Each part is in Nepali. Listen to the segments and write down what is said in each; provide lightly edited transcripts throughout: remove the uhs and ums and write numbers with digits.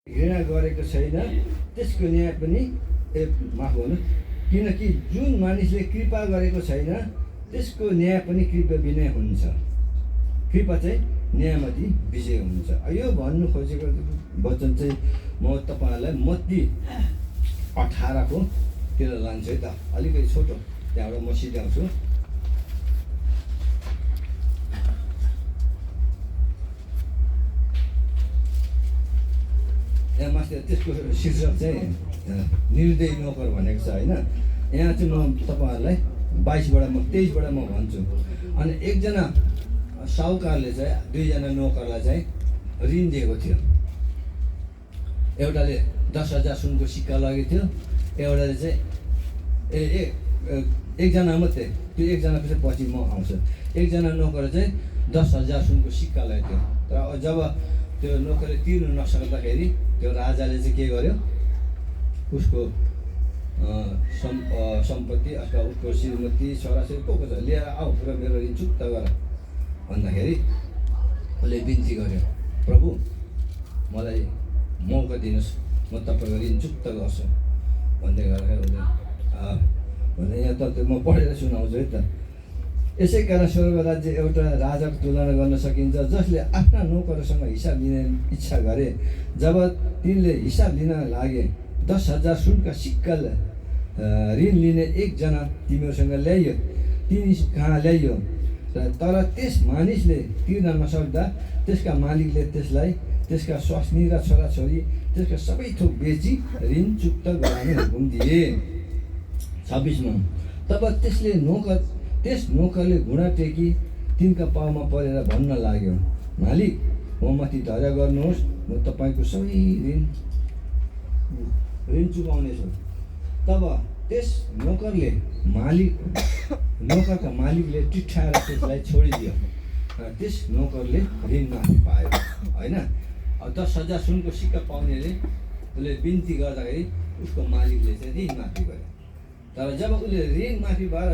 घृणा गरेको छैन त्यसको न्याय पनि माफ गर्नु, किनकि जुन मानिसले कृपा गरेको छैन त्यसको न्याय पनि कृपा बिना हुन्छ। कृपा चाहिँ न्यायमाथि विजय हुन्छ। यो भन्नु खोजेको वचन चाहिँ म तपाईँहरूलाई मत्ती 18 तिर लान्छु है त, अलिकति छोटो, त्यहाँबाट म सिध्याउँछु। यहाँ माथि त्यसको शीर्षक चाहिँ निर्दयी नोकर भनेको छ होइन। यहाँ चाहिँ म तपाईँहरूलाई 22बाट म 23बाट म भन्छु। अनि एकजना साहुकारले चाहिँ दुईजना नोकरलाई चाहिँ ऋण दिएको थियो। एउटाले 10,000 सुनको सिक्का लगेको थियो, एउटाले चाहिँ एकजना मात्रै, त्यो एकजनाको चाहिँ पछि म आउँछु। एकजना नोकर चाहिँ 10,000 सुनको सिक्का लगेको थियो। तर जब त्यो नोकरले तिर्नु नसक्दाखेरि त्यो राजाले चाहिँ के गर्यो, उसको सम्पत्ति अथवा उसको श्रीमती छोराछोरी को छ लिएर आऊ र मेरो ऋण चुक्ता गर भन्दाखेरि उसले बिन्ती गर्यो, प्रभु मलाई मौका दिनुहोस्, म तपाईँको ऋण चुक्ता गर्छु भन्दै गर्दाखेरि उसले भन्दै यहाँ त म पढेर सुनाउँछु है त। यसै कारण स्वर्ग राज्य एउटा राजाको तुलना गर्न सकिन्छ जसले आफ्ना नोकरसँग हिसाब लिने इच्छा गरे। जब तिनले हिसाब लिन लागे 10,000 सुनका सिक्का ऋण लिने एकजना तिमीहरूसँग ल्याइयो, तिनी कहाँ ल्याइयो, तर त्यस मानिसले तिर्न नसक्दा त्यसका मालिकले त्यसलाई त्यसका स्वास्नी र छोराछोरी त्यसका सबै थोक बेची ऋण चुक्ता गराउने हुकुम दिए। 26मा तब त्यस नोकरले घुँडा टेकी तिनका पाउमा परेर भन्न लाग्यो, मालिक म माथि धैर्य गर्नुहोस्, म तपाईँको सबै ऋण चुकाउनेछु। तब त्यस नोकरका मालिकले टिठाएर त्यसलाई छोडिदियो। त्यस नोकरले ऋण माफी पायो होइन। 10,000 सुनको सिक्का पाउनेले उसले बिन्ती गर्दाखेरि उसको मालिकले चाहिँ ऋण माफी गर्यो। तर जब उसले ऋण माफी भएर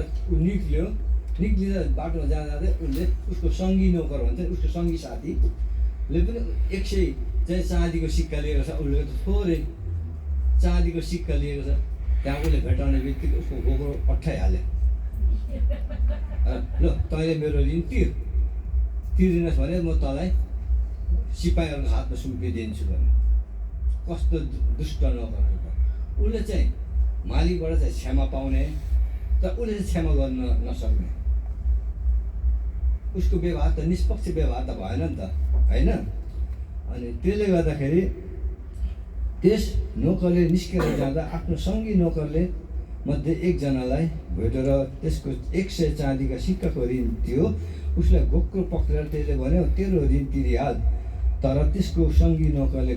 निक्लिँदा बाटोमा जाँदा उसले उसको सङ्गी नोकर भन्छ, उसको सङ्गी साथीले पनि 100 चाहिँ चाँदीको सिक्का लिएको छ। उसले थोरै चाँदीको सिक्का लिएको छ। त्यहाँ उसले भेटाउने बित्तिकै उसको घोक्रो अट्ठाइहाल्यो, ल तैँले मेरो ऋण तिर्दिनस् भने म तँलाई सिपाहीहरूको हातमा सुम्पिदिन्छु भने। कस्तो दुष्ट नोकरहरू! उसले चाहिँ मालिकबाट चाहिँ क्षमा पाउने, तर उसले चाहिँ क्षमा गर्न नसक्ने। उसको व्यवहार त निष्पक्ष व्यवहार त भएन नि त होइन। अनि त्यसले गर्दाखेरि त्यस नोकरले निस्केर जाँदा आफ्नो सङ्गी नोकरले मध्ये एकजनालाई भेटेर त्यसको 100 चाँदीका सिक्काको ऋण थियो। उसलाई घोक्रो पक्रेर त्यसले भन्यो, तेरो ऋण तिरिहाल। तर त्यसको सङ्गी नोकरले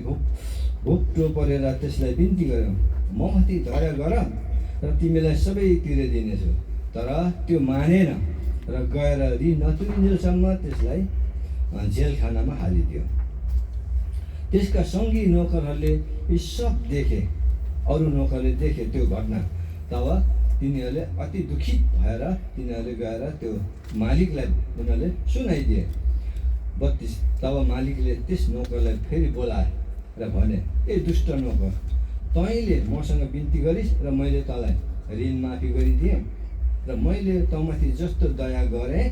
घोप्टो परेर त्यसलाई बिन्ती गर्यो, म माथि धैर्य गर र तिमीलाई सबै तिरिदिनेछु। तर त्यो मानेन र गएर ऋण नतिरिन्जेलसम्म त्यसलाई जेलखानामा हालिदियो। त्यसका सङ्गी नोकरहरूले यी सब देखे, अरू नोकरले देखे त्यो घटना। तब तिनीहरूले अति दुखित भएर तिनीहरूले गएर त्यो मालिकलाई उनीहरूले सुनाइदिए। 32 तब मालिकले त्यस नोकरलाई फेरि बोलाए र भने, ए दुष्ट नोकर, तैँले मसँग बिन्ती गरिस् र मैले तँलाई ऋण माफी गरिदिएँ र मैले तँमाथि जस्तो दया गरेँ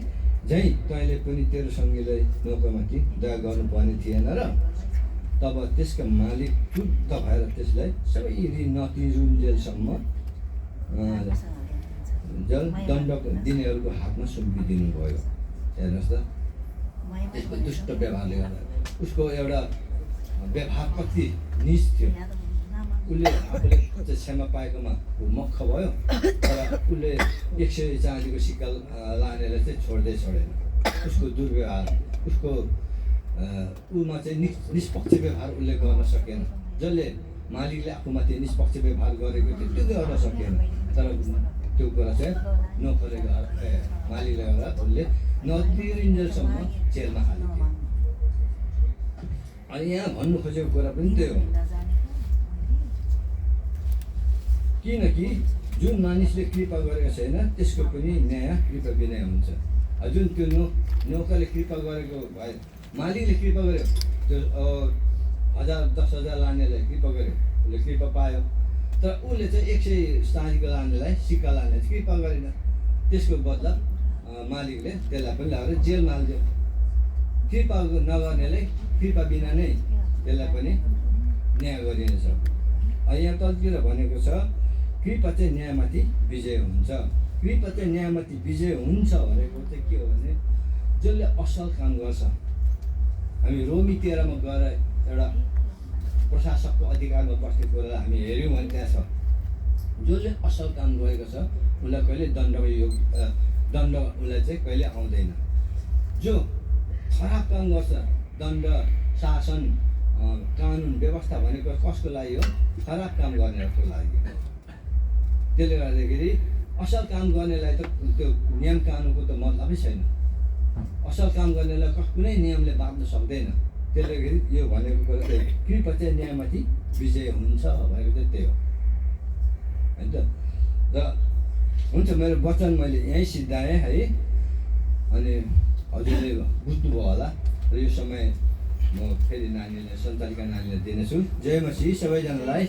झैँ तैँले पनि तेरो सङ्गीलाई नोकरमाथि दया गर्नुपर्ने थिएन र? तब त्यसका मालिक क्रुद्ध भएर त्यसलाई सबै ऋण नतिरुन्जेलसम्म दण्ड दिनेहरूको हातमा सुम्पिदिनु भयो। हेर्नुहोस् त, त्यसको दुष्ट व्यवहारले गर्दा उसको एउटा व्यवहार कति निच थियो। उसले आफूले क्षमा पाएकोमा मक्ख भयो, तर उसले 100 चाँदीको सिक्का लानेलाई चाहिँ छोडेन। उसको दुर्व्यवहार, उसको उमा चाहिँ निष्पक्ष व्यवहार उसले गर्न सकेन। जसले मालिकले आफूमाथि निष्पक्ष व्यवहार गरेको थियो त्यो गर्न सकेन। तर त्यो कुरा चाहिँ नोकरले मालिकले गर्दा उसले नतिरिन्जेलसम्म जेलमा हालिदियो। अनि यहाँ भन्नु खोजेको कुरा पनि त्यही हो, किनकि जुन मानिसले कृपा गरेको छैन त्यसको पनि न्याय कृपा बिना हुन्छ। जुन त्यो नोकरले कृपा गरेको भए, मालिकले कृपा गर्यो त्यो 1000 10,000 लानेलाई कृपा गर्यो, उसले कृपा पायो। तर उसले चाहिँ 100 चाँदीको लानेलाई सिक्का लाने कृपा गरेन। त्यसको बदला मालिकले त्यसलाई पनि लगाएर जेलमा हालिदियो। कृपा नगर्नेलाई कृपा बिना नै त्यसलाई पनि न्याय गरिनेछ। यहाँ तलतिर भनेको छ कृपा चाहिँ न्यायमाथि विजय हुन्छ। कृपा चाहिँ न्यायमाथि विजय हुन्छ भनेको चाहिँ के हो भने जसले असल काम गर्छ। हामी रोमी 13 मा गएर एउटा प्रशासकको अधिकारमा बस्ने कुरालाई हामी हेऱ्यौँ भने त्यहाँ छ जसले असल काम गरेको छ उसलाई कहिले दण्ड उसलाई चाहिँ कहिले आउँदैन। जो खराब काम गर्छ, दण्ड शासन कानुन व्यवस्था भनेको कसको लागि हो? खराब काम गर्नेहरूको लागि। त्यसले गर्दाखेरि असल काम गर्नेलाई त त्यो नियम कानुनको त मतलबै छैन। असल काम गर्नेलाई कुनै नियमले बाँध्न सक्दैन। त्यसले गर्दाखेरि यो भनेको कुरा कृपा चाहिँ न्यायमाथि विजय हुन्छ भनेको चाहिँ त्यही हो होइन त। र हुन्छ, मेरो वचन मैले यहीँ सिद्धाएँ है। अनि हजुरले बुझ्नुभयो होला। र यो समय म फेरि नानीलाई, सन्तानका नानीलाई दिनेछु। जय मसीह सबैजनालाई।